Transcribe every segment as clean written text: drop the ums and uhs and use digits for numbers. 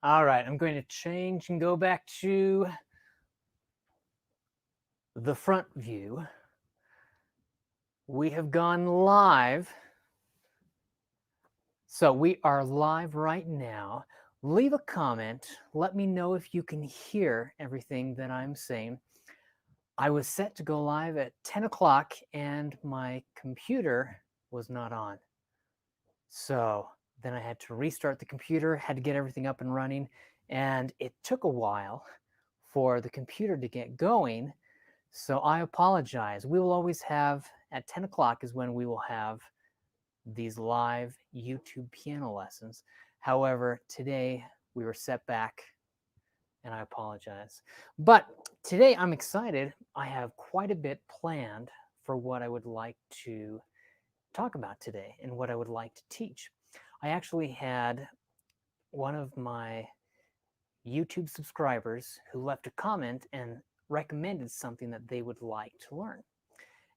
All right, I'm going to change and go back to the front view. We have gone live. So we are live right now. Leave a comment. Let me know if you can hear everything that I'm saying. I was set to go live at 10 o'clock and my computer was not on. So then I had to restart the computer, had to get everything up and running, and it took a while for the computer to get going. So I apologize. We will always have, at 10 o'clock is when we will have these live YouTube piano lessons. However, today we were set back and I apologize. But today I'm excited. I have quite a bit planned for what I would like to talk about today and what I would like to teach. I actually had one of my YouTube subscribers who left a comment and recommended something that they would like to learn.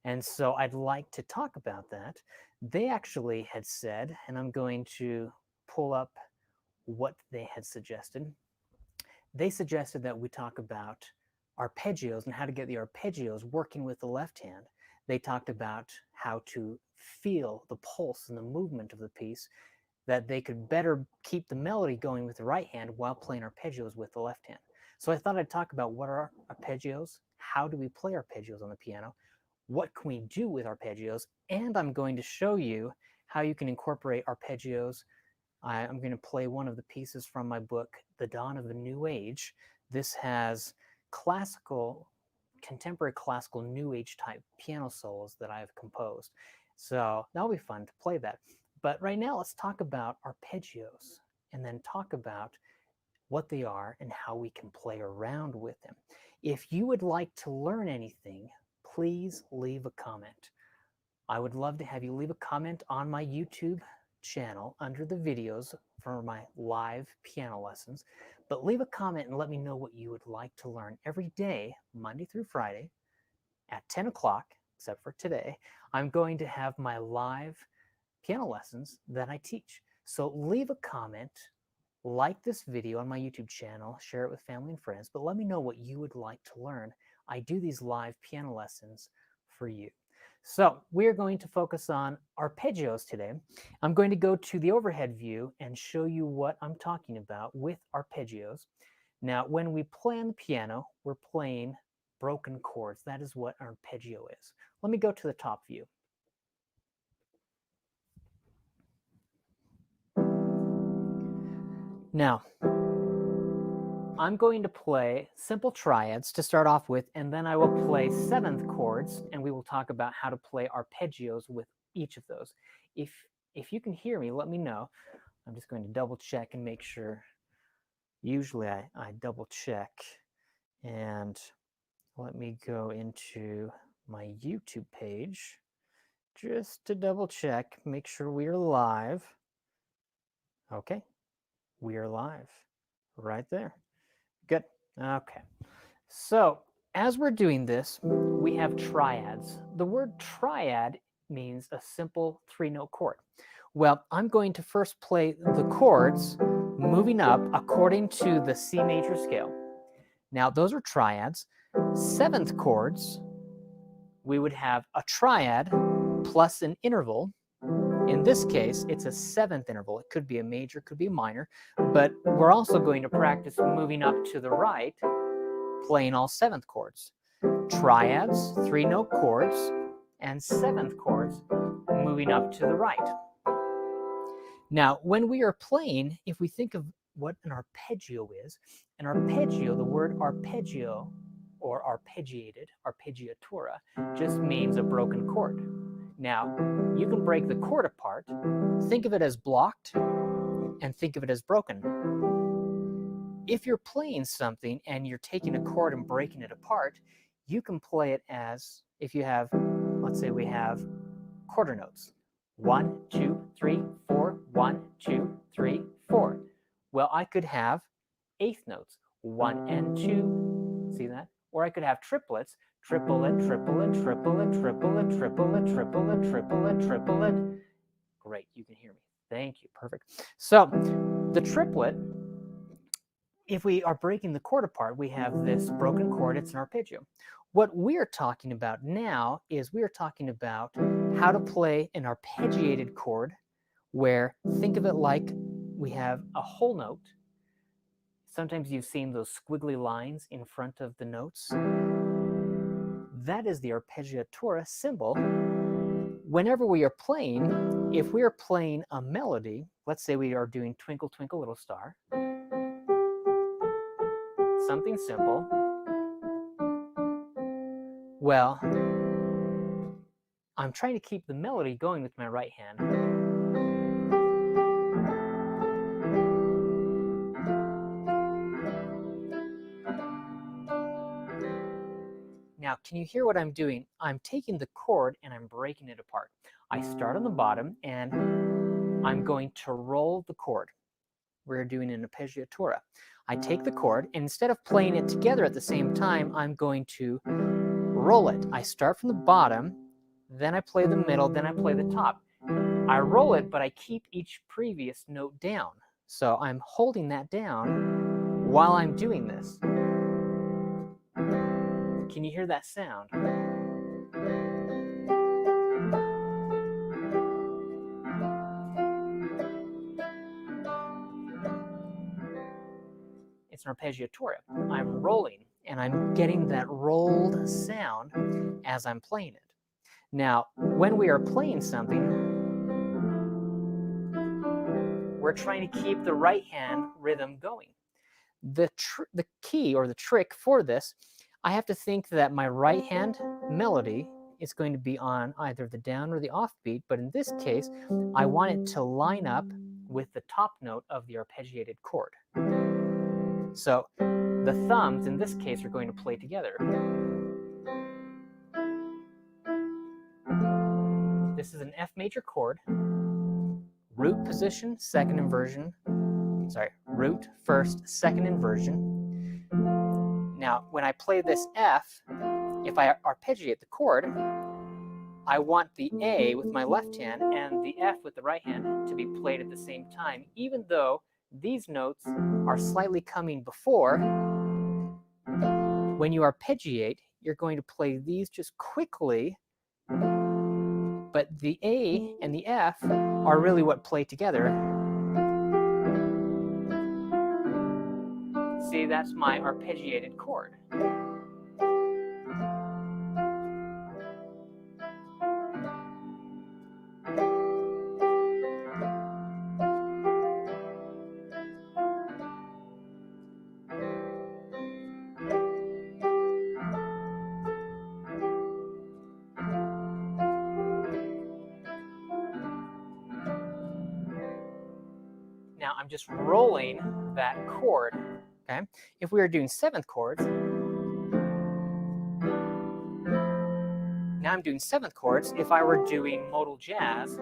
And so I'd like to talk about that. They actually had said, and I'm going to pull up what they had suggested. They suggested that we talk about arpeggios and how to get the arpeggios working with the left hand. They talked about how to feel the pulse and the movement of the piece, that they could better keep the melody going with the right hand while playing arpeggios with the left hand. So I thought I'd talk about what are arpeggios, how do we play arpeggios on the piano, what can we do with arpeggios, and I'm going to show you how you can incorporate arpeggios. I'm going to play one of the pieces from my book, The Dawn of the New Age. This has classical, contemporary classical New Age type piano solos that I've composed. So that'll be fun to play that. But right now, let's talk about arpeggios and then talk about what they are and how we can play around with them. If you would like to learn anything, please leave a comment. I would love to have you leave a comment on my YouTube channel under the videos for my live piano lessons. But leave a comment and let me know what you would like to learn every day, Monday through Friday, at 10 o'clock, except for today. I'm going to have my live piano lessons that I teach. So leave a comment, like this video on my YouTube channel, share it with family and friends, but let me know what you would like to learn. I do these live piano lessons for you. So we're going to focus on arpeggios today. I'm going to go to the overhead view and show you what I'm talking about with arpeggios. Now, when we play on the piano, we're playing broken chords. That is what an arpeggio is. Let me go to the top view. Now, I'm going to play simple triads to start off with, and then I will play seventh chords, and we will talk about how to play arpeggios with each of those. If you can hear me, let me know. I'm just going to double check and make sure. Usually I double check, and let me go into my YouTube page just to double check, make sure we are live. Okay, we are live right there. Good. Okay. So as we're doing this, we have triads. The word triad means a simple three-note chord. Well, I'm going to first play the chords moving up according to the C major scale. Now, those are triads. Seventh chords, we would have a triad plus an interval. In this case, it's a seventh interval. It could be a major, could be a minor, but we're also going to practice moving up to the right, playing all seventh chords. Triads, three-note chords, and seventh chords moving up to the right. Now, when we are playing, if we think of what an arpeggio is, an arpeggio, the word arpeggio or arpeggiated, arpeggiatura, just means a broken chord. Now, you can break the chord apart, think of it as blocked, and think of it as broken. If you're playing something and you're taking a chord and breaking it apart, you can play it as, if you have, let's say we have quarter notes. 1, 2, 3, 4, 1, 2, 3, 4. Well, I could have eighth notes, 1 and 2, see that? Or I could have triplets, triplet, triplet, triplet, triplet, triplet, triplet, triplet, triplet. Great, you can hear me. Thank you, perfect. So the triplet if we are breaking the chord apart, we have this broken chord, it's an arpeggio. What we're talking about now is we are talking about how to play an arpeggiated chord where, think of it like we have a whole note. Sometimes you've seen those squiggly lines in front of the notes. That is the arpeggiatura symbol. Whenever we are playing, if we are playing a melody, let's say we are doing Twinkle Twinkle Little Star, something simple, well, I'm trying to keep the melody going with my right hand. Now, can you hear what I'm doing? I'm taking the chord and I'm breaking it apart. I start on the bottom and I'm going to roll the chord. We're doing an arpeggiatura. I take the chord and instead of playing it together at the same time, I'm going to roll it. I start from the bottom, then I play the middle, then I play the top. I roll it, but I keep each previous note down. So I'm holding that down while I'm doing this. Can you hear that sound? It's an arpeggiatura. I'm rolling, and I'm getting that rolled sound as I'm playing it. Now, when we are playing something, we're trying to keep the right hand rhythm going. The key or the trick for this, I have to think that my right hand melody is going to be on either the down or the off beat, but in this case, I want it to line up with the top note of the arpeggiated chord. So the thumbs in this case are going to play together. This is an F major chord, root position, second inversion, root, first, second inversion. Now, when I play this F, if I arpeggiate the chord, I want the A with my left hand and the F with the right hand to be played at the same time, even though these notes are slightly coming before. When you arpeggiate, you're going to play these just quickly, but the A and the F are really what play together. See, that's my arpeggiated chord. Now I'm just rolling that chord, okay? If we were doing seventh chords, now I'm doing seventh chords. If I were doing modal jazz,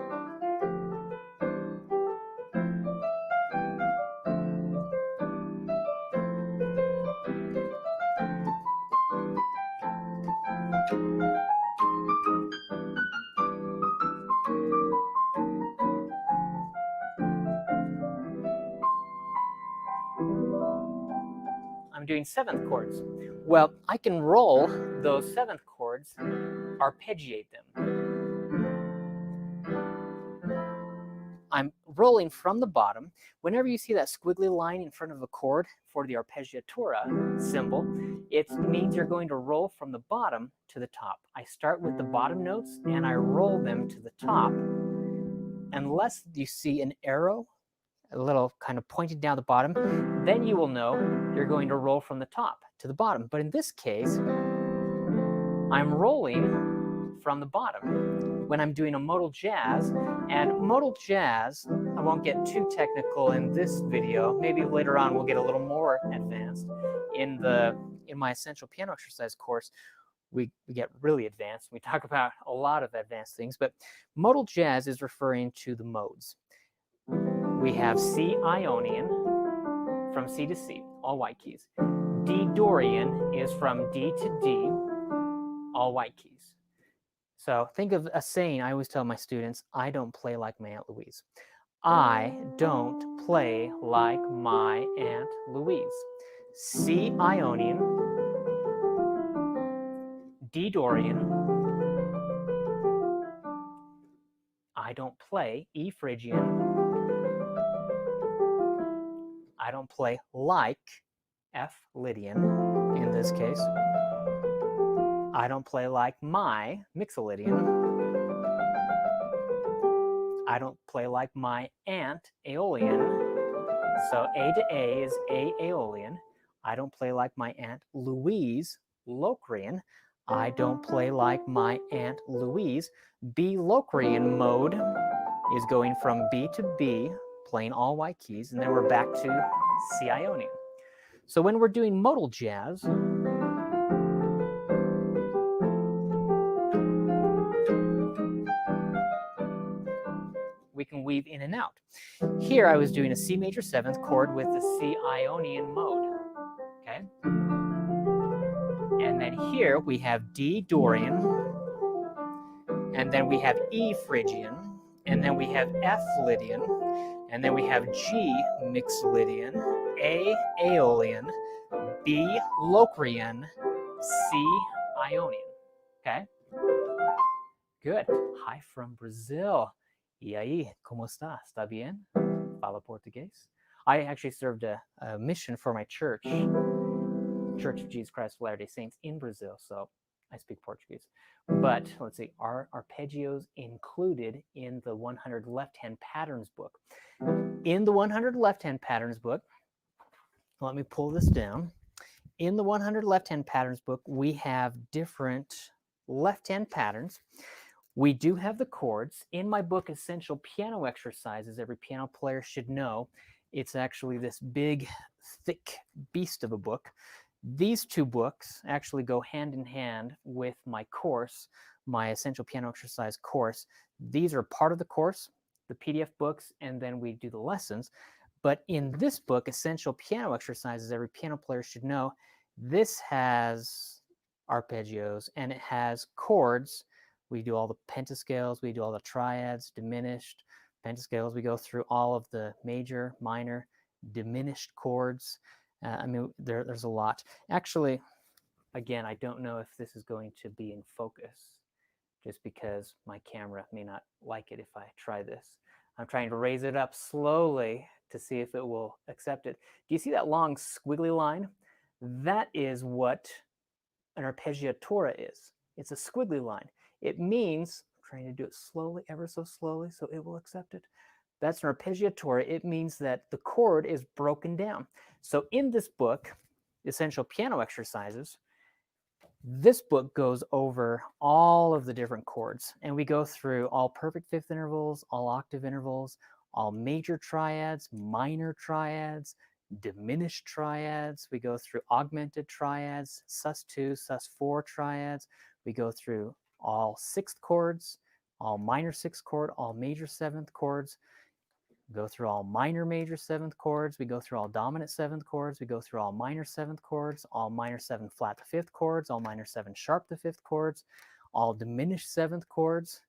I'm doing seventh chords. Well, I can roll those seventh chords, arpeggiate them. I'm rolling from the bottom. Whenever you see that squiggly line in front of a chord for the arpeggiatura symbol, it means you're going to roll from the bottom to the top. I start with the bottom notes and I roll them to the top. Unless you see an arrow, a little kind of pointing down the bottom, then you will know you're going to roll from the top to the bottom. But in this case, I'm rolling from the bottom when I'm doing a modal jazz. And modal jazz, I won't get too technical in this video. Maybe later on we'll get a little more advanced. In my essential piano exercise course, we get really advanced. We talk about a lot of advanced things, but modal jazz is referring to the modes. We have C Ionian from C to C, all white keys. D Dorian is from D to D, all white keys. So think of a saying I always tell my students, I don't play like my Aunt Louise. I don't play like my Aunt Louise. C Ionian, D Dorian. I don't play E Phrygian. I don't play like F Lydian in this case. I don't play like my Mixolydian. I don't play like my aunt Aeolian. So A to A is A Aeolian. I don't play like my Aunt Louise Locrian. I don't play like my Aunt Louise. B Locrian mode is going from B to B, playing all white keys, and then we're back to C Ionian. So when we're doing modal jazz, we can weave in and out. Here I was doing a C major 7th chord with the C Ionian mode, okay? And then here we have D Dorian, and then we have E Phrygian, and then we have F Lydian, and then we have G Mixolydian, A Aeolian, B Locrian, C Ionian, okay? Good. Hi from Brazil. E aí, como está? Está bien? Fala português. I actually served a mission for my church, Church of Jesus Christ of Latter-day Saints in Brazil, so I speak Portuguese. But let's see, are arpeggios included in the 100 left-hand patterns book? In the 100 left-hand patterns book, let me pull this down. In the 100 left-hand patterns book, we have different left-hand patterns. We do have the chords. In my book, Essential Piano Exercises, every piano player should know, it's actually this big, thick beast of a book. These two books actually go hand in hand with my course, my Essential Piano Exercise course. These are part of the course, the PDF books, and then we do the lessons. But in this book, Essential Piano Exercises, every piano player should know, this has arpeggios and it has chords. We do all the pentascales, we do all the triads, diminished, pentascales. We go through all of the major, minor, diminished chords. I mean, there's a lot. Actually, again, I don't know if this is going to be in focus, just because my camera may not like it if I try this. I'm trying to raise it up slowly to see if it will accept it. Do you see that long squiggly line? That is what an arpeggiatura is. It's a squiggly line. It means, I'm trying to do it slowly, ever so slowly, so it will accept it. That's an arpeggiatura. It means that the chord is broken down. So in this book, Essential Piano Exercises, this book goes over all of the different chords, and we go through all perfect fifth intervals, all octave intervals, all major triads, minor triads, diminished triads. We go through augmented triads, sus2, sus4 triads. We go through all sixth chords, all minor sixth chord, all major seventh chords. We go through all minor major seventh chords. We go through all dominant seventh chords. We go through all minor seventh chords, all minor 7 flat to fifth chords, all minor 7 sharp to fifth chords, all diminished seventh chords.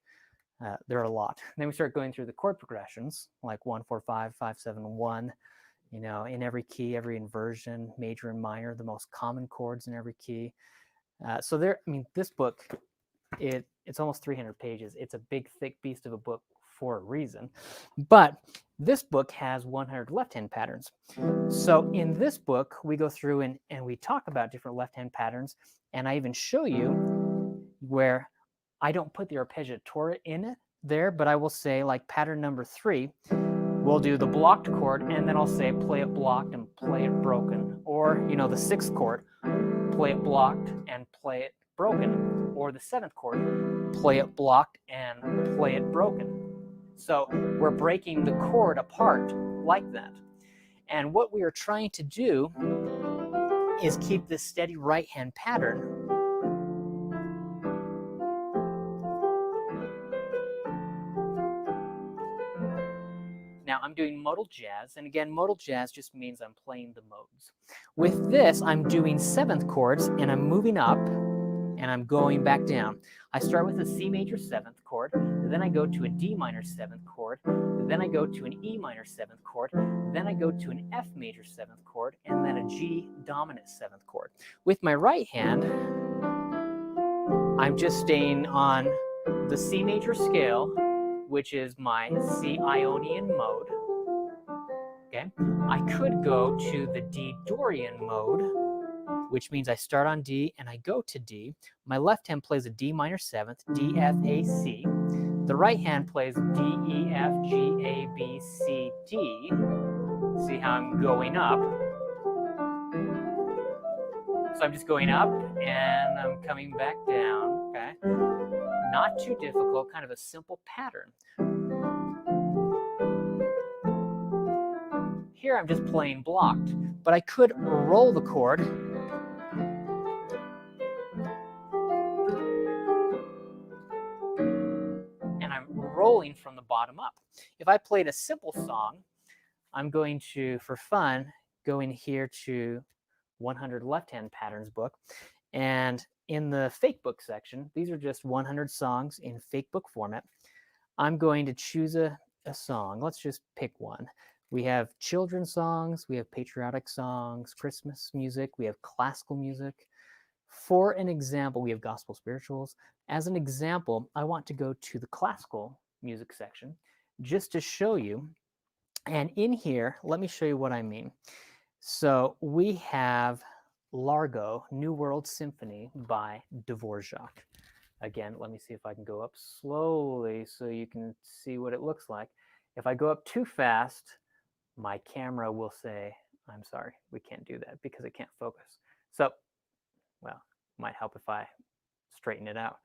There are a lot. Then we start going through the chord progressions, like 1, 4, 5, 5, 7, 1, you know, in every key, every inversion, major and minor, the most common chords in every key. So there, I mean, this book, it's almost 300 pages. It's a big, thick beast of a book for a reason. But this book has 100 left-hand patterns. So in this book, we go through and we talk about different left-hand patterns. And I even show you where I don't put the arpeggiatura in it there, but I will say, like pattern number 3, we'll do the blocked chord, and then I'll say play it blocked and play it broken. Or, you know, the 6th chord, play it blocked and play it broken. Or the 7th chord, play it blocked and play it broken. So we're breaking the chord apart like that. And what we are trying to do is keep this steady right-hand pattern. Now I'm doing modal jazz, and again, modal jazz just means I'm playing the modes. With this, I'm doing 7th chords, and I'm moving up, and and I'm going back down. I start with a C major 7th chord, then I go to a D minor 7th chord, then I go to an E minor 7th chord, then I go to an F major 7th chord, and then a G dominant 7th chord. With my right hand, I'm just staying on the C major scale, which is my C Ionian mode. Okay, I could go to the D Dorian mode, which means I start on D and I go to D. My left hand plays a D minor 7th, D, F, A, C. The right hand plays D, E, F, G, A, B, C, D. See how I'm going up? So I'm just going up and I'm coming back down, okay? Not too difficult, kind of a simple pattern. Here I'm just playing blocked, but I could roll the chord. And I'm rolling from the bottom up. If I played a simple song, I'm going to, for fun, go in here to 100 left-hand patterns book. And in the fake book section, these are just 100 songs in fake book format. I'm going to choose a song. Let's just pick one. We have children's songs, we have patriotic songs, Christmas music, we have classical music. For an example, we have gospel spirituals. As an example, I want to go to the classical music section just to show you. And in here, let me show you what I mean. So we have Largo, New World Symphony by Dvorak. Again, let me see if I can go up slowly so you can see what it looks like. If I go up too fast, my camera will say, I'm sorry, we can't do that because it can't focus. So, well, might help if I straighten it out.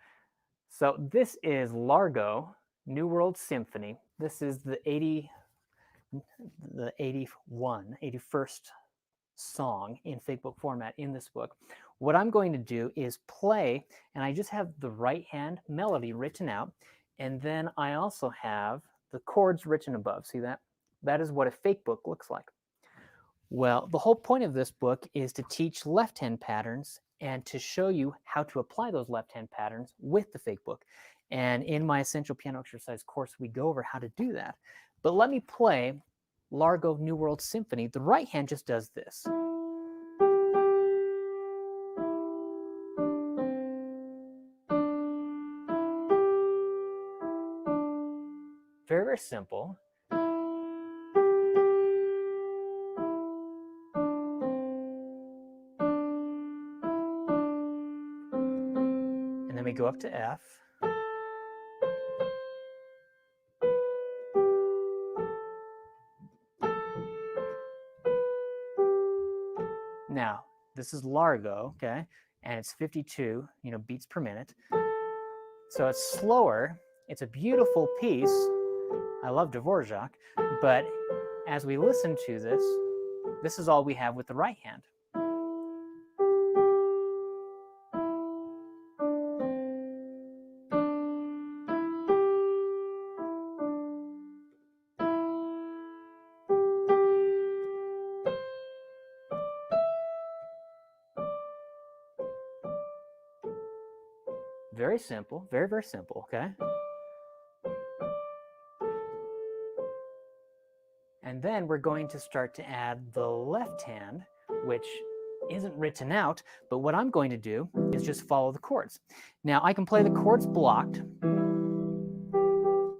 So this is Largo, New World Symphony. This is the 81st song in fake book format in this book. What I'm going to do is play, and I just have the right hand melody written out, and then I also have the chords written above. See that? That is what a fake book looks like. Well, the whole point of this book is to teach left-hand patterns and to show you how to apply those left-hand patterns with the fake book. And in my Essential Piano Exercise course, we go over how to do that. But let me play Largo New World Symphony. The right hand just does this. Very, very simple. And then we go up to F. Now, this is Largo, okay? And it's 52, beats per minute. So it's slower. It's a beautiful piece. I love Dvorak, but as we listen to this, this is all we have with the right hand. Very simple, very, very simple, okay? And then we're going to start to add the left hand, which isn't written out, but what I'm going to do is just follow the chords. Now, I can play the chords blocked.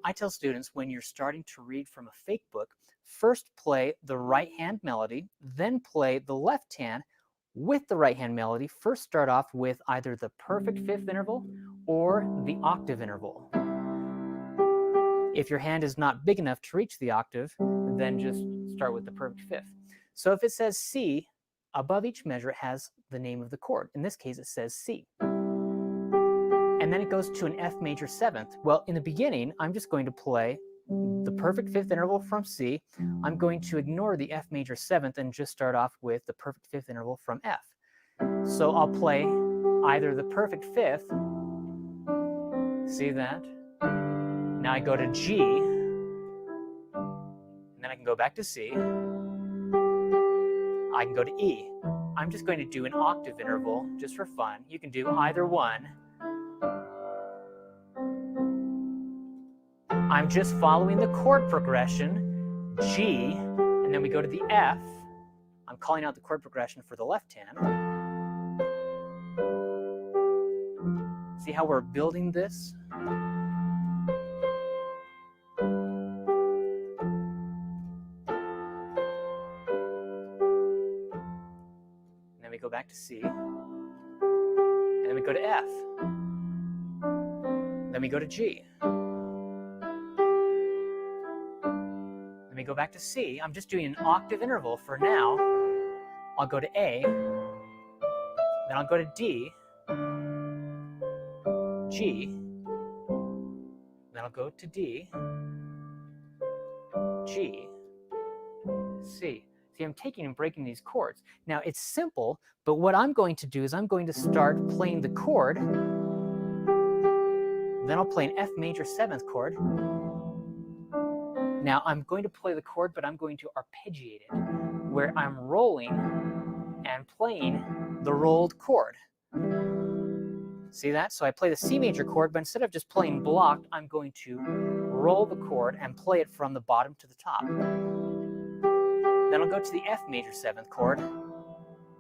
I tell students when you're starting to read from a fake book, first play the right hand melody, then play the left hand with the right hand melody. First start off with either the perfect fifth interval or the octave interval. If your hand is not big enough to reach the octave, then just start with the perfect fifth. So if it says C, above each measure it has the name of the chord. In this case, it says C. And then it goes to an F major 7th. Well, in the beginning, I'm just going to play the perfect fifth interval from C. I'm going to ignore the F major 7th and just start off with the perfect fifth interval from F. So I'll play either the perfect fifth, see that? Now I go to G, and then I can go back to C. I can go to E. I'm just going to do an octave interval just for fun. You can do either one. I'm just following the chord progression, G, and then we go to the F. I'm calling out the chord progression for the left hand. See how we're building this? And then we go back to C. And then we go to F. Then we go to G. Then we go back to C. I'm just doing an octave interval for now. I'll go to A. Then I'll go to D. G. Then I'll go to D. G. C. See, I'm taking and breaking these chords. Now, it's simple, but what I'm going to do is I'm going to start playing the chord. Then I'll play an F major 7th chord. Now, I'm going to play the chord, but I'm going to arpeggiate it, where I'm rolling and playing the rolled chord. See that? So I play the C major chord, but instead of just playing blocked, I'm going to roll the chord and play it from the bottom to the top. Then I'll go to the F major 7th chord.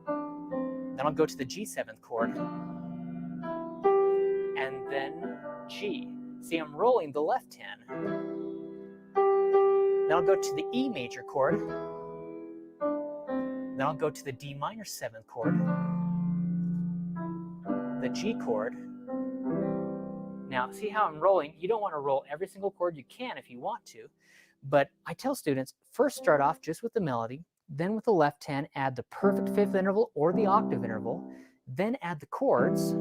Then I'll go to the G 7th chord. And then G. See, I'm rolling the left hand. Then I'll go to the E major chord. Then I'll go to the D minor 7th chord. The G chord. Now, see how I'm rolling? You don't want to roll every single chord. You can if you want to. But I tell students, first start off just with the melody, then with the left hand, add the perfect 5th interval or the octave interval, then add the chords,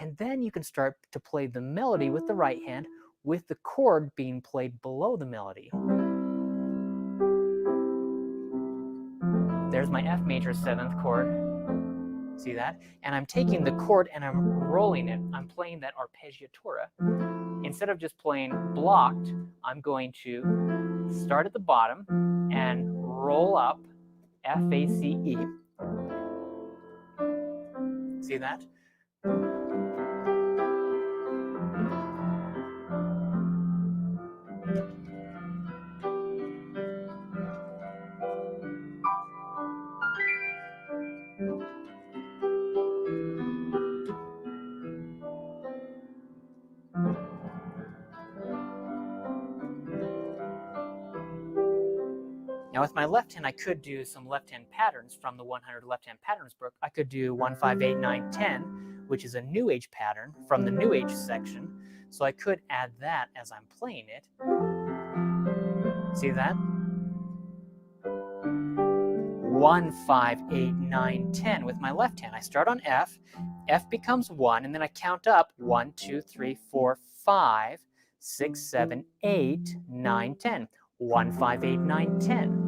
and then you can start to play the melody with the right hand with the chord being played below the melody. There's my F major 7th chord. See that? And I'm taking the chord and I'm rolling it. I'm playing that arpeggiatura. Instead of just playing blocked, I'm going to start at the bottom and roll up F, A, C, E. See that? Now with my left hand, I could do some left hand patterns from the 100 left hand patterns book. I could do 1, 5, 8, 9, 10, which is a New Age pattern from the New Age section. So I could add that as I'm playing it. See that? 1, 5, 8, 9, 10 with my left hand. I start on F. F becomes 1, and then I count up 1, 2, 3, 4, 5, 6, 7, 8, 9, 10. 1, 5, 8, 9, 10.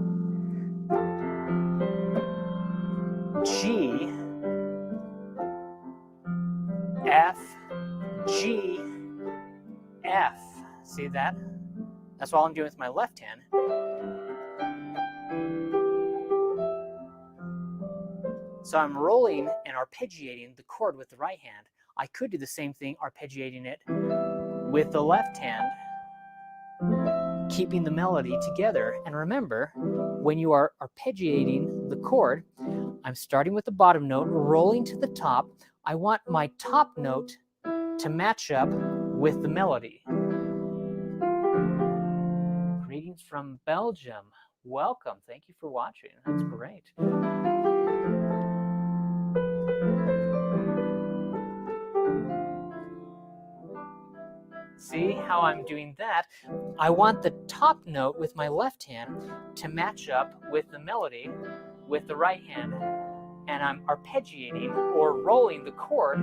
G, F, G, F. See that? That's all I'm doing with my left hand. So I'm rolling and arpeggiating the chord with the right hand. I could do the same thing, arpeggiating it with the left hand, keeping the melody together. And remember, when you are arpeggiating the chord, I'm starting with the bottom note, rolling to the top. I want my top note to match up with the melody. Greetings from Belgium. Welcome. Thank you for watching. That's great. See how I'm doing that? I want the top note with my left hand to match up with the melody with the right hand. And I'm arpeggiating or rolling the chord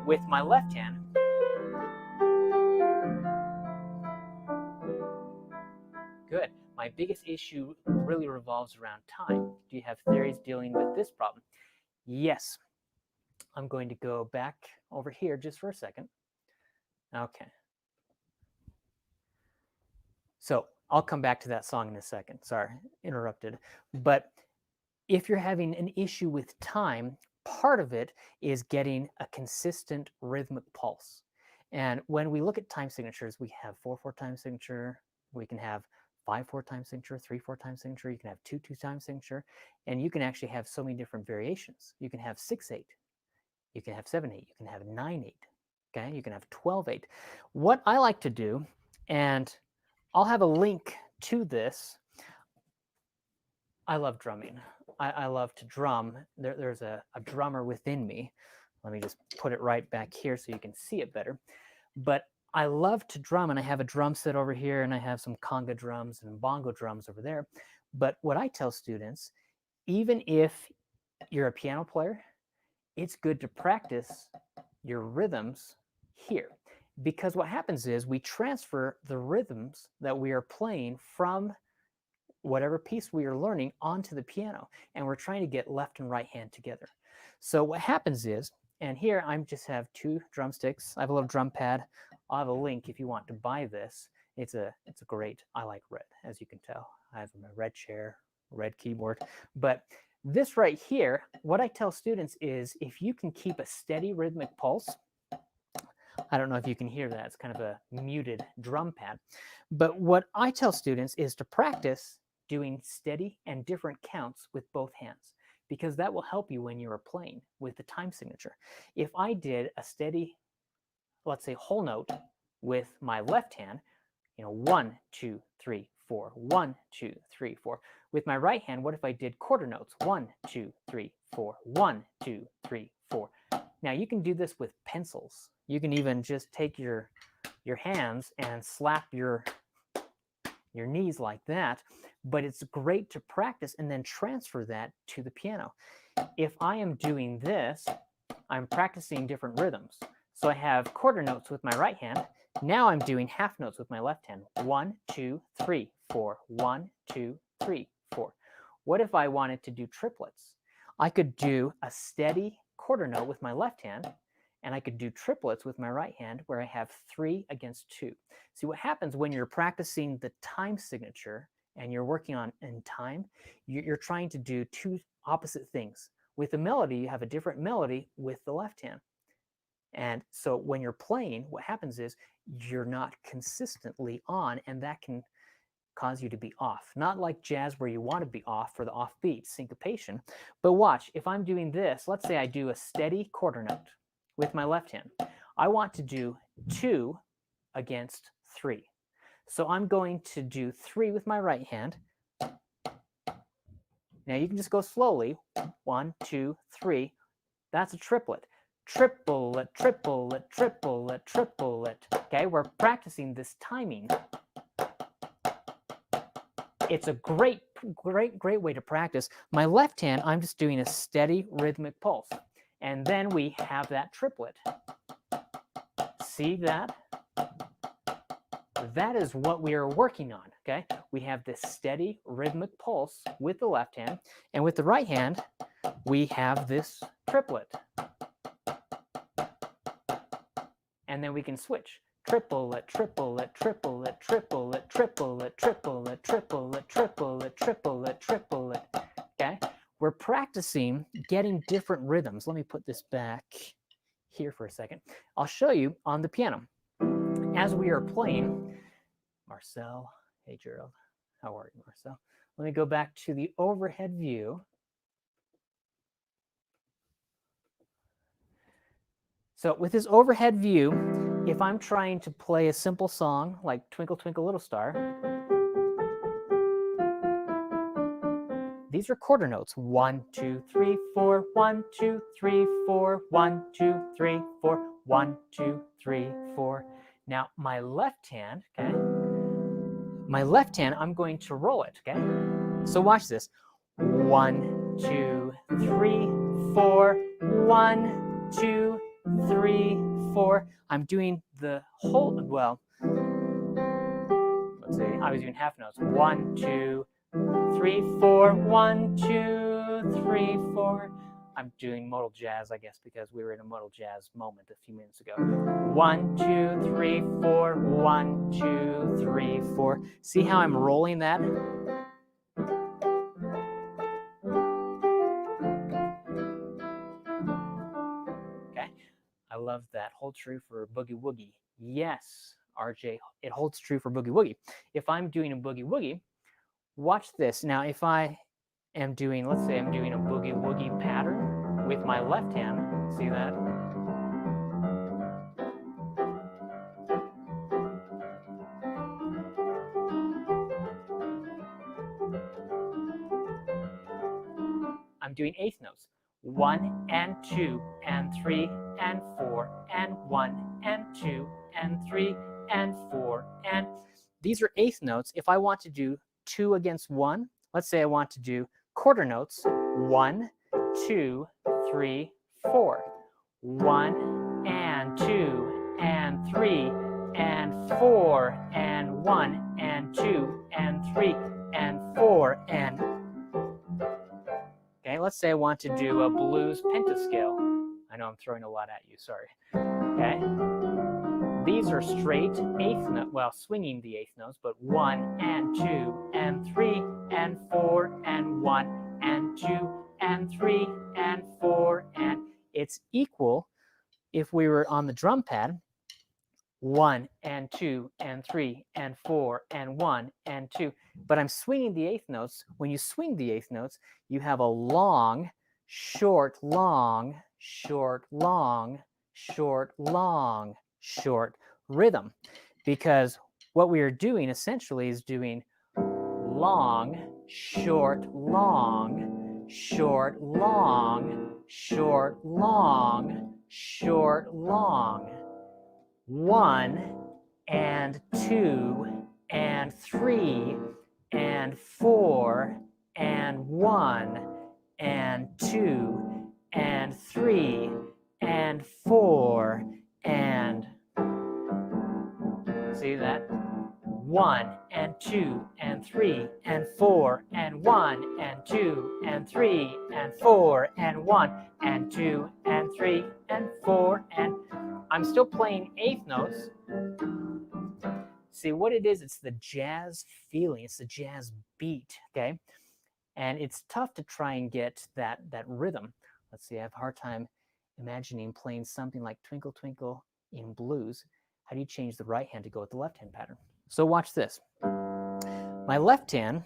with my left hand. Good. My biggest issue really revolves around time. Do you have theories dealing with this problem? Yes. I'm going to go back over here just for a second. Okay. So I'll come back to that song in a second. Sorry, interrupted. But If you're having an issue with time, part of it is getting a consistent rhythmic pulse. And when we look at time signatures, we have 4/4 time signature, we can have 5/4 time signature, 3/4 time signature, you can have 2/2 time signature, and you can actually have so many different variations. You can have 6/8, you can have 7/8, you can have 9/8, okay? You can have 12/8. What I like to do, and I'll have a link to this. I love drumming. I love to drum. There's a drummer within me. Let me just put it right back here so you can see it better. But I love to drum, and I have a drum set over here, and I have some conga drums and bongo drums over there. But what I tell students, even if you're a piano player, it's good to practice your rhythms here. Because what happens is we transfer the rhythms that we are playing from whatever piece we are learning onto the piano, and we're trying to get left and right hand together. So what happens is, and here I just have 2 drumsticks. I have a little drum pad. I'll have a link if you want to buy this. It's a great, I like red, as you can tell. I have a red chair, red keyboard. But this right here, what I tell students is if you can keep a steady rhythmic pulse, I don't know if you can hear that. It's kind of a muted drum pad. But what I tell students is to practice doing steady and different counts with both hands, because that will help you when you're playing with the time signature. If I did a steady, let's say, whole note with my left hand, 1, 2, 3, 4, 1, 2, 3, 4. With my right hand, what if I did quarter notes? 1, 2, 3, 4, 1, 2, 3, 4. Now you can do this with pencils. You can even just take your hands and slap your knees like that, but it's great to practice and then transfer that to the piano. If I am doing this, I'm practicing different rhythms. So I have quarter notes with my right hand. Now I'm doing half notes with my left hand. 1, 2, 3, 4. 1, 2, 3, 4. What if I wanted to do triplets? I could do a steady quarter note with my left hand, and I could do triplets with my right hand where I have 3 against 2. See, what happens when you're practicing the time signature and you're working on in time, you're trying to do 2 opposite things. With the melody, you have a different melody with the left hand. And so when you're playing, what happens is you're not consistently on, and that can cause you to be off. Not like jazz where you want to be off for the offbeat, syncopation. But watch, if I'm doing this, let's say I do a steady quarter note with my left hand. I want to do 2 against 3. So I'm going to do 3 with my right hand. Now you can just go slowly. 1, 2, 3. That's a triplet. Triplet, triplet, triplet, triplet. Okay, we're practicing this timing. It's a great way to practice. My left hand, I'm just doing a steady rhythmic pulse. And then we have that triplet. See that? That is what we are working on, okay? We have this steady rhythmic pulse with the left hand, and with the right hand, we have this triplet. And then we can switch. Triplet, triplet, triplet, triplet, triplet, triplet, triplet, triplet, triplet, triplet. Okay? We're practicing getting different rhythms. Let me put this back here for a second. I'll show you on the piano. As we are playing, Marcel, hey Jerald, how are you, Marcel? Let me go back to the overhead view. So with this overhead view, if I'm trying to play a simple song like Twinkle Twinkle Little Star, these are quarter notes. 1, 2, 3, 4, 1, 2, 3, 4, 1, 2, 3, 4, 1, 2, 3, 4. Now my left hand, okay? My left hand, I'm going to roll it, okay? So watch this. 1, 2, 3, 4, 1, 2, 3, 4. I'm doing the whole, well, let's see, I was doing half notes. 1, 2, 3, 4, 1, 2, 3, 4. I'm doing modal jazz, I guess, because we were in a modal jazz moment a few minutes ago. 1, 2, 3, 4, 1, 2, 3, 4. See how I'm rolling that? love that. Hold true for boogie woogie. Yes, RJ, it holds true for boogie woogie. If I'm doing a boogie woogie, watch this. Now, if I am doing, let's say I'm doing a boogie woogie pattern with my left hand, see that? I'm doing eighth notes. 1 and 2 and 3 and 4 and 1 and 2 and 3 and 4 and these are eighth notes. If I want to do 2 against 1, let's say I want to do quarter notes. 1, 2, 3, 4. 1 and 2 and 3 and 4 and 1 and 2 and 3 and 4 and okay, let's say I want to do a blues pentascale. I know I'm throwing a lot at you, sorry. Okay, these are straight eighth note, well, swinging the eighth notes, but 1 and 2 and 3 and 4 and 1 and 2 and 3 and 4 and it's equal if we were on the drum pad. 1 and 2 and 3 and 4 and 1 and 2. But I'm swinging the eighth notes. When you swing the eighth notes, you have a long, short, long, short, long, short, long, short rhythm. Because what we are doing essentially is doing long, short, long, short, long, short, long, short, long. 1 and 2 and 3 and 4 and 1 and 2 and 3 and 4 and see that? 1 and 2 and 3 and 4 and 1 and 2 and 3 and 4 and 1 and 2 and 3 and 4 and I'm still playing eighth notes. See what it is, it's the jazz feeling, it's the jazz beat, okay? And it's tough to try and get that rhythm. Let's see, I have a hard time imagining playing something like Twinkle Twinkle in blues. How do you change the right hand to go with the left hand pattern? So watch this. My left hand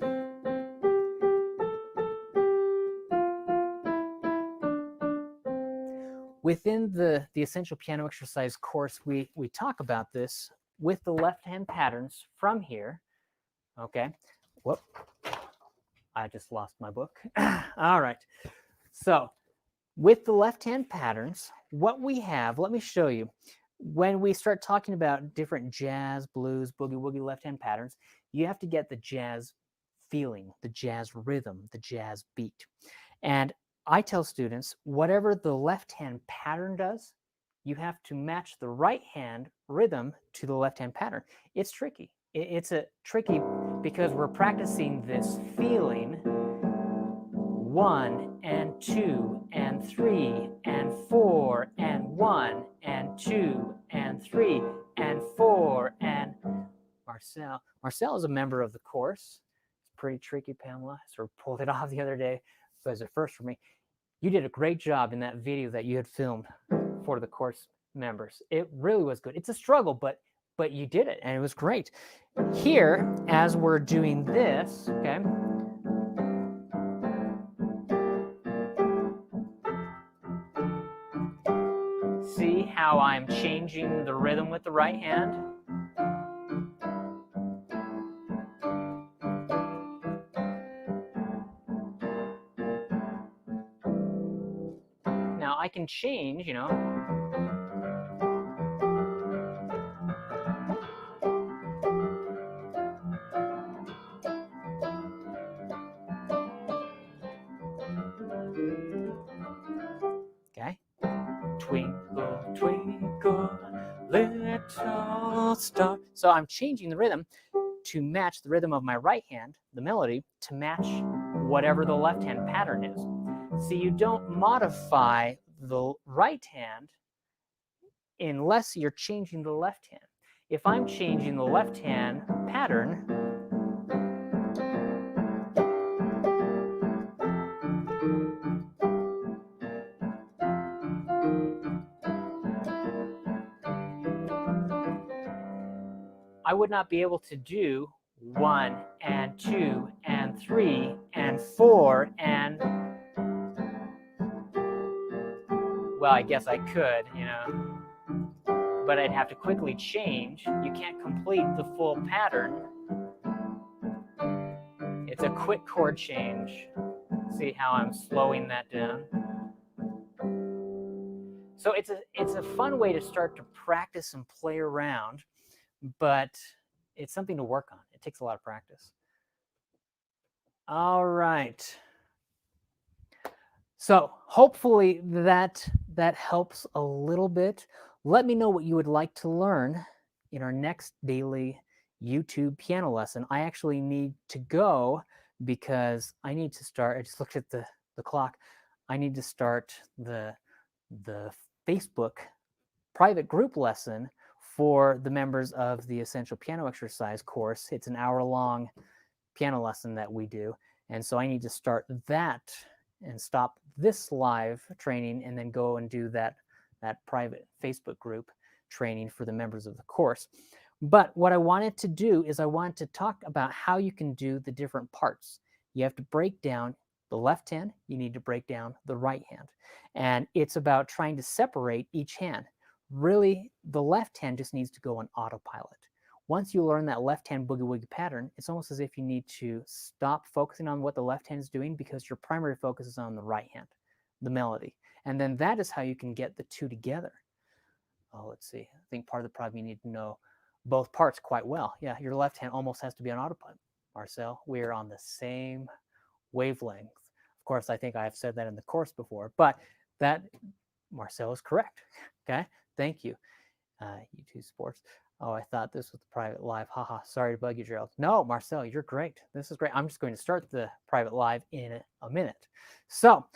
within the Essential Piano Exercise course, we talk about this with the left hand patterns from here. Okay. Whoop. I just lost my book. All right. So with the left hand patterns, what we have, let me show you. When we start talking about different jazz, blues, boogie woogie left hand patterns, you have to get the jazz feeling, the jazz rhythm, the jazz beat. And I tell students, whatever the left hand pattern does, you have to match the right hand rhythm to the left hand pattern. It's tricky. It's tricky because we're practicing this feeling. 1 and 2 and 3 and 4 and 1 and 2 and 3 and 4 and Marcel. Marcel is a member of the course. It's pretty tricky, Pamela. I sort of pulled it off the other day. It was a first for me. You did a great job in that video that you had filmed for the course members. It really was good. It's a struggle, but you did it, and it was great. Here, as we're doing this, okay, see how I'm changing the rhythm with the right hand? Now I can change, you know. Okay. Twinkle, twinkle, little star. So I'm changing the rhythm to match the rhythm of my right hand, the melody, to match whatever the left hand pattern is. See, you don't modify the right hand unless you're changing the left hand. If I'm changing the left hand pattern, I would not be able to do 1 and 2 and 3 and 4 and, well, I guess I could, you know, but I'd have to quickly change. You can't complete the full pattern. It's a quick chord change. See how I'm slowing that down? So it's a fun way to start to practice and play around, but it's something to work on. It takes a lot of practice. All right. So hopefully that helps a little bit. Let me know what you would like to learn in our next daily YouTube piano lesson. I actually need to go because I need to start. I just looked at the clock. I need to start the Facebook private group lesson for the members of the Essential Piano Exercise course. It's an hour-long piano lesson that we do, and so I need to start that and stop this live training and then go and do that private Facebook group training for the members of the course. But what I wanted to do is I wanted to talk about how you can do the different parts. You have to break down the left hand, you need to break down the right hand. And it's about trying to separate each hand. Really, the left hand just needs to go on autopilot. Once you learn that left hand boogie woogie pattern, it's almost as if you need to stop focusing on what the left hand is doing because your primary focus is on the right hand, the melody. And then that is how you can get the two together. Oh, let's see. I think part of the problem, you need to know both parts quite well. Yeah, your left hand almost has to be on autopilot. Marcel, we are on the same wavelength. Of course, I think I have said that in the course before, but that, Marcel is correct. Okay, thank you. YouTube Sports. Oh, I thought this was the private live. Haha, sorry to bug you, Jerald. No, Marcel, you're great. This is great. I'm just going to start the private live in a minute. So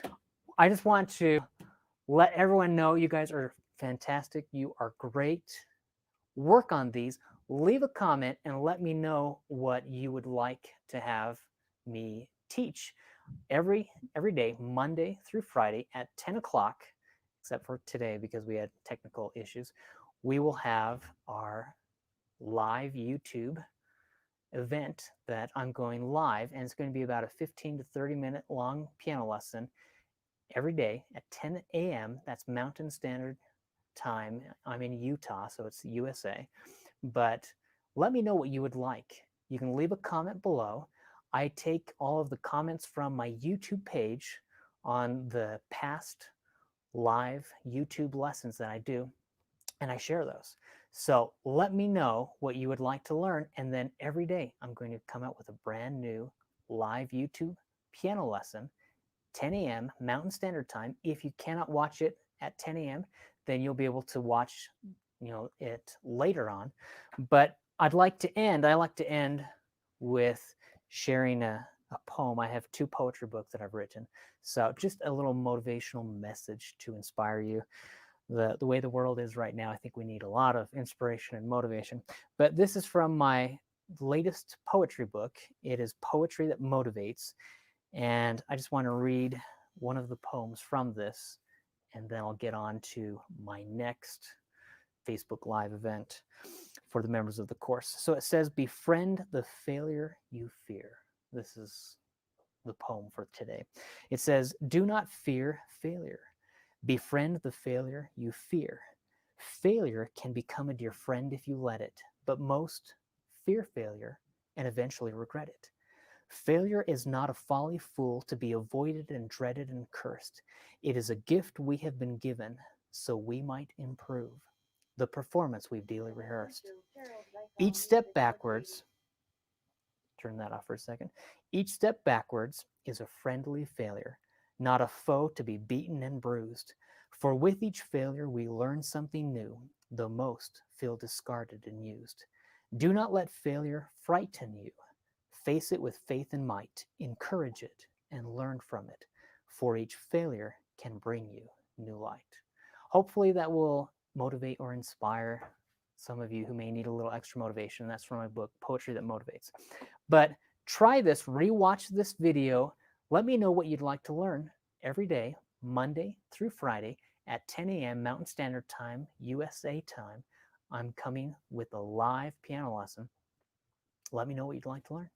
I just want to let everyone know you guys are fantastic. You are great. Work on these. Leave a comment and let me know what you would like to have me teach every day, Monday through Friday at 10 o'clock, except for today because we had technical issues. We will have our live YouTube event that I'm going live, and it's going to be about a 15 to 30 minute long piano lesson every day at 10 a.m. That's Mountain Standard Time. I'm in Utah, so it's USA. But let me know what you would like. You can leave a comment below. I take all of the comments from my YouTube page on the past live YouTube lessons that I do, and I share those. So let me know what you would like to learn, and then every day I'm going to come out with a brand new live YouTube piano lesson, 10 a.m. Mountain Standard Time. If you cannot watch it at 10 a.m., then you'll be able to watch, it later on. But I like to end with sharing a poem. I have 2 poetry books that I've written. So just a little motivational message to inspire you. The way the world is right now, I think we need a lot of inspiration and motivation. But this is from my latest poetry book. It is Poetry That Motivates. And I just want to read one of the poems from this, and then I'll get on to my next Facebook Live event for the members of the course. So it says, "Befriend the failure you fear." This is the poem for today. It says, "Do not fear failure. Befriend the failure you fear. Failure can become a dear friend if you let it, but most fear failure and eventually regret it. Failure is not a folly fool to be avoided and dreaded and cursed. It is a gift we have been given so we might improve the performance we've daily rehearsed. Each step backwards," turn that off for a second. "Each step backwards is a friendly failure, not a foe to be beaten and bruised. For with each failure we learn something new, though most feel discarded and used. Do not let failure frighten you. Face it with faith and might, encourage it, and learn from it, for each failure can bring you new light." Hopefully that will motivate or inspire some of you who may need a little extra motivation. That's from my book, Poetry That Motivates. But try this, rewatch this video. Let me know what you'd like to learn every day, Monday through Friday at 10 a.m. Mountain Standard Time, USA time. I'm coming with a live piano lesson. Let me know what you'd like to learn.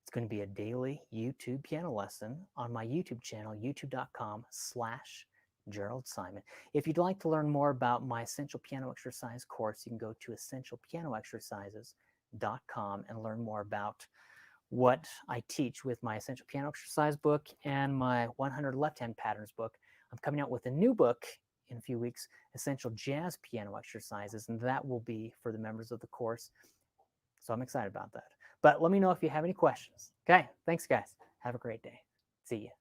It's going to be a daily YouTube piano lesson on my YouTube channel, youtube.com/Jerald Simon. If you'd like to learn more about my Essential Piano Exercise course, you can go to essentialpianoexercises.com and learn more about what I teach with my Essential Piano Exercise book and my 100 Left-Hand Patterns book. I'm coming out with a new book in a few weeks, Essential Jazz Piano Exercises, and that will be for the members of the course. So I'm excited about that. But let me know if you have any questions. Okay, thanks guys. Have a great day. See you.